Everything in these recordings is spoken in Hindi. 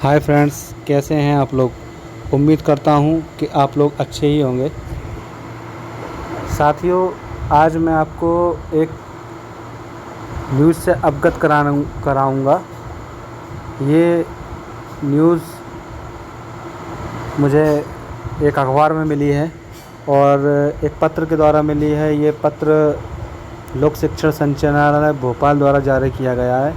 हाय फ्रेंड्स, कैसे हैं आप लोग। उम्मीद करता हूं कि आप लोग अच्छे ही होंगे। साथियों, आज मैं आपको एक न्यूज़ से अवगत कराऊंगा। ये न्यूज़ मुझे एक अखबार में मिली है और एक पत्र के द्वारा मिली है। ये पत्र लोक शिक्षण संचालनालय भोपाल द्वारा जारी किया गया है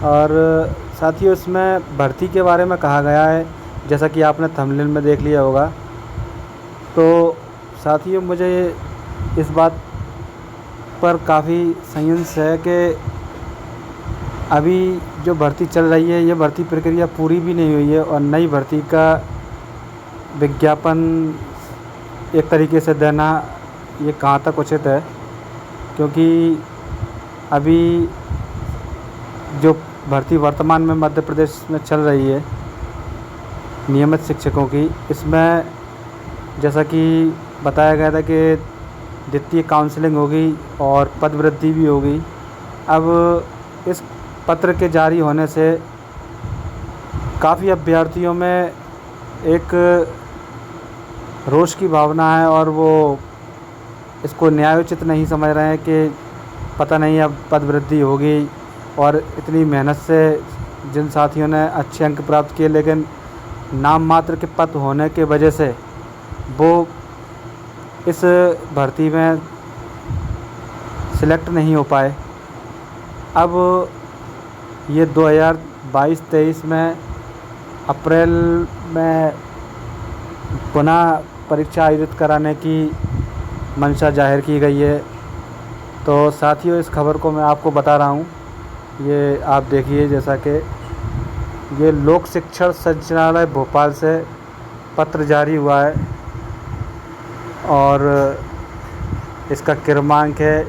और साथियों, इसमें भर्ती के बारे में कहा गया है, जैसा कि आपने थंबनेल में देख लिया होगा। तो साथियों, मुझे इस बात पर काफ़ी संयंस है कि अभी जो भर्ती चल रही है, ये भर्ती प्रक्रिया पूरी भी नहीं हुई है और नई भर्ती का विज्ञापन एक तरीके से देना ये कहाँ तक उचित है, क्योंकि अभी जो भर्ती वर्तमान में मध्य प्रदेश में चल रही है नियमित शिक्षकों की, इसमें जैसा कि बताया गया था कि द्वितीय काउंसलिंग होगी और पद वृद्धि भी होगी। अब इस पत्र के जारी होने से काफ़ी अभ्यर्थियों में एक रोष की भावना है और वो इसको न्यायोचित नहीं समझ रहे हैं कि पता नहीं अब पद वृद्धि होगी। और इतनी मेहनत से जिन साथियों ने अच्छे अंक प्राप्त किए, लेकिन नाम मात्र के पद होने के वजह से वो इस भर्ती में सिलेक्ट नहीं हो पाए। अब ये 2022-23 में अप्रैल में पुनः परीक्षा आयोजित कराने की मंशा जाहिर की गई है। तो साथियों, इस खबर को मैं आपको बता रहा हूँ। ये आप देखिए, जैसा कि ये लोक शिक्षण संचालनालय भोपाल से पत्र जारी हुआ है और इसका क्रमांक है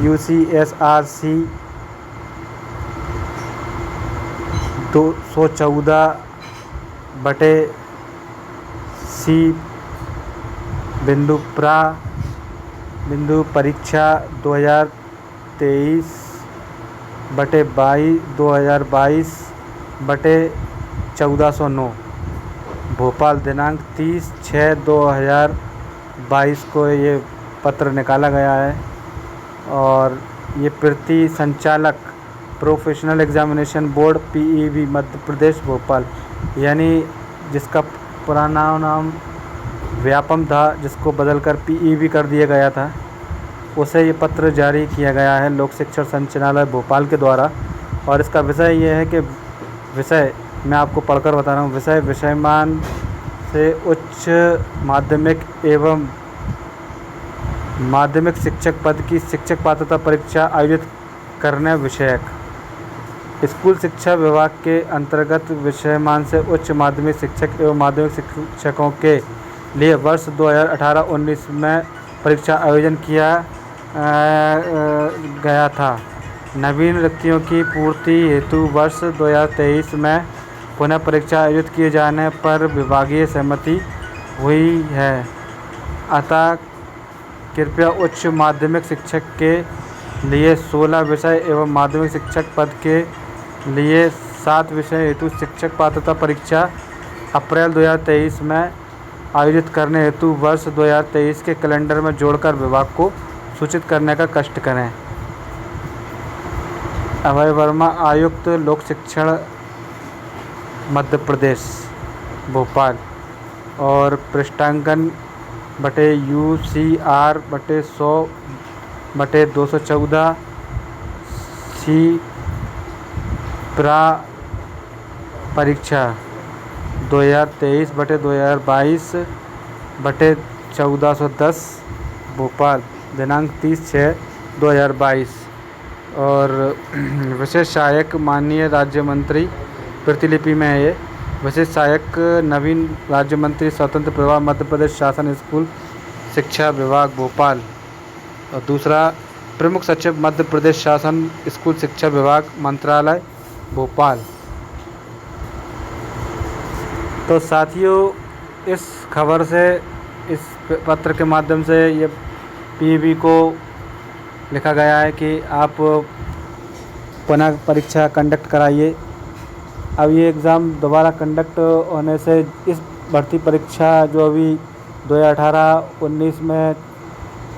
UCSRC 214/C बिंदु प्रा बिंदु परीक्षा 2023/1409 भोपाल दिनांक 30/6/2022 को ये पत्र निकाला गया है। और ये प्रति संचालक professional examination board PEB Madhya Pradesh Bhopal, यानी जिसका पुराना नाम व्यापम था, जिसको बदलकर PEB कर दिया गया था, उसे ये पत्र जारी किया गया है लोक शिक्षण संचालनालय भोपाल के द्वारा। और इसका विषय ये है कि विषय मैं आपको पढ़कर बता रहा हूँ। विषयमान से उच्च माध्यमिक एवं माध्यमिक शिक्षक पद की शिक्षक पात्रता परीक्षा आयोजित करने विषयक। स्कूल शिक्षा विभाग के अंतर्गत विषयमान से उच्च माध्यमिक शिक्षक एवं माध्यमिक शिक्षकों के लिए वर्ष 2018-19 में परीक्षा आयोजन किया गया था। नवीन रिक्तियों की पूर्ति हेतु वर्ष 2023 में पुनः परीक्षा आयोजित किए जाने पर विभागीय सहमति हुई है। अतः कृपया उच्च माध्यमिक शिक्षक के लिए 16 विषय एवं माध्यमिक शिक्षक पद के लिए 7 विषय हेतु शिक्षक पात्रता परीक्षा अप्रैल 2023 में आयोजित करने हेतु वर्ष 2023 के कैलेंडर में जोड़कर विभाग को सूचित करने का कष्ट करें। अभय वर्मा, आयुक्त लोक शिक्षण मध्य प्रदेश भोपाल। और पृष्ठांकन UCR/100/214 C प्रा परीक्षा 2023/2022/1410 भोपाल दिनांक 30/6/2022। और विशेष सहायक माननीय राज्य मंत्री प्रतिलिपि में है। ये विशेष सहायक नवीन राज्य मंत्री स्वतंत्र प्रभार मध्य प्रदेश शासन स्कूल शिक्षा विभाग भोपाल। और दूसरा प्रमुख सचिव मध्य प्रदेश शासन स्कूल शिक्षा विभाग मंत्रालय भोपाल। तो साथियों, इस खबर से, इस पत्र के माध्यम से ये PEB को लिखा गया है कि आप पुनः परीक्षा कंडक्ट कराइए। अब ये एग्ज़ाम दोबारा कंडक्ट होने से इस भर्ती परीक्षा जो अभी 2018-19 में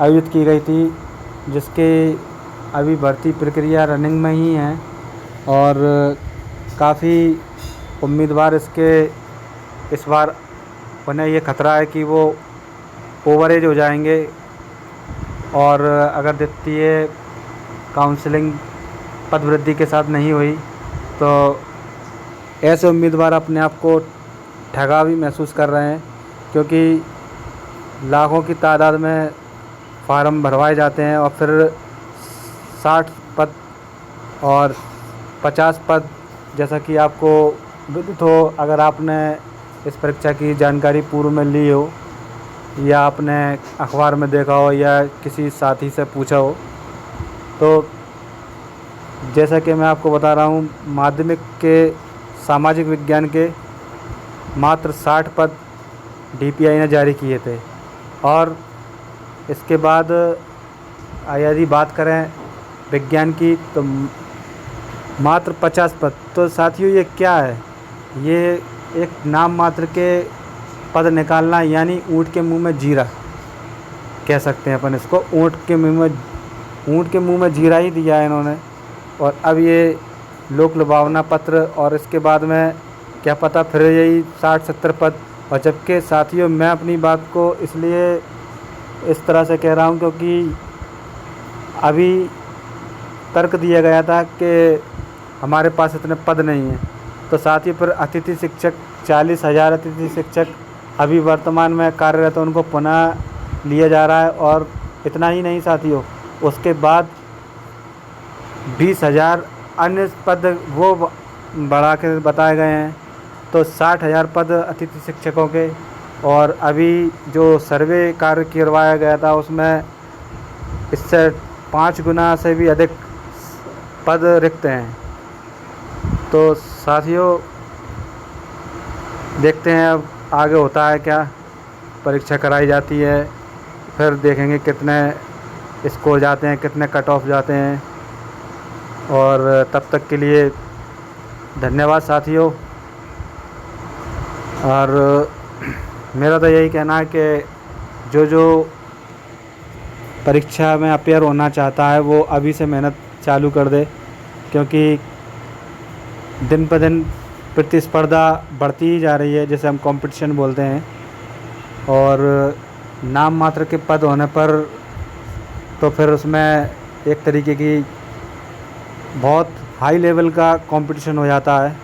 आयोजित की गई थी, जिसके अभी भर्ती प्रक्रिया रनिंग में ही है और काफ़ी उम्मीदवार इस बार उन्हें ये खतरा है कि वो ओवरेज हो जाएंगे और अगर द्वितीय काउंसलिंग पदवृद्धि के साथ नहीं हुई तो ऐसे उम्मीदवार अपने आप को ठगा भी महसूस कर रहे हैं, क्योंकि लाखों की तादाद में फार्म भरवाए जाते हैं और फिर 60 पद और 50 पद, जैसा कि आपको विदित हो अगर आपने इस परीक्षा की जानकारी पूर्व में ली हो या आपने अखबार में देखा हो या किसी साथी से पूछा हो, तो जैसा कि मैं आपको बता रहा हूँ, माध्यमिक के सामाजिक विज्ञान के मात्र 60 पद DPI ने जारी किए थे और इसके बाद यदि बात करें विज्ञान की तो मात्र 50 पद। तो साथियों ये क्या है? ये एक नाम मात्र के पद निकालना, यानी ऊँट के मुंह में जीरा कह सकते हैं अपन इसको। ऊँट के मुंह में जीरा ही दिया है इन्होंने। और अब ये लोक लुभावना पत्र और इसके बाद में क्या पता फिर यही 60-70 पद। और जबकि साथियों मैं अपनी बात को इसलिए इस तरह से कह रहा हूँ क्योंकि अभी तर्क दिया गया था कि हमारे पास इतने पद नहीं हैं। तो साथियों फिर अतिथि शिक्षक 40,000 अतिथि शिक्षक अभी वर्तमान में कार्यरत हैं, उनको पुनः लिया जा रहा है। और इतना ही नहीं साथियों, उसके बाद 20,000 अन्य पद वो बढ़ा के बताए गए हैं। तो 60,000 पद अतिथि शिक्षकों के। और अभी जो सर्वे कार्य करवाया गया था उसमें इससे 5 गुना से भी अधिक पद रिक्त हैं। तो साथियों देखते हैं अब आगे होता है क्या। परीक्षा कराई जाती है, फिर देखेंगे कितने स्कोर जाते हैं, कितने कट ऑफ जाते हैं। और तब तक के लिए धन्यवाद साथियों। और मेरा तो यही कहना है कि जो परीक्षा में अपेयर होना चाहता है वो अभी से मेहनत चालू कर दे, क्योंकि दिन पर दिन प्रतिस्पर्धा बढ़ती ही जा रही है, जैसे हम कंपटीशन बोलते हैं। और नाम मात्र के पद होने पर तो फिर उसमें एक तरीके की बहुत हाई लेवल का कंपटीशन हो जाता है,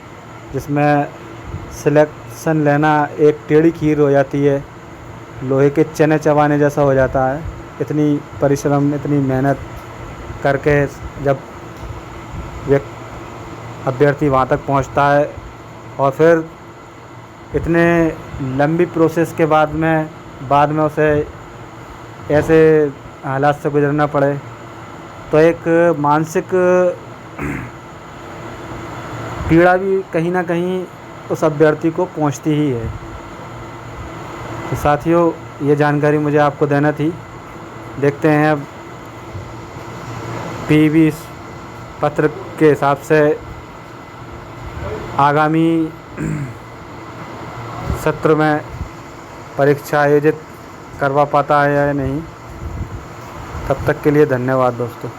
जिसमें सिलेक्शन लेना एक टेढ़ी खीर हो जाती है, लोहे के चने चबाने जैसा हो जाता है। इतनी परिश्रम, इतनी मेहनत करके जब अभ्यर्थी वहाँ तक पहुँचता है और फिर इतने लंबी प्रोसेस के बाद में उसे ऐसे हालात से गुजरना पड़े, तो एक मानसिक पीड़ा भी कहीं ना कहीं उस अभ्यर्थी को पहुंचती ही है। तो साथियों ये जानकारी मुझे आपको देना थी। देखते हैं अब PV पत्र के हिसाब से आगामी सत्र में परीक्षा आयोजित करवा पाता है या नहीं। तब तक के लिए धन्यवाद दोस्तों।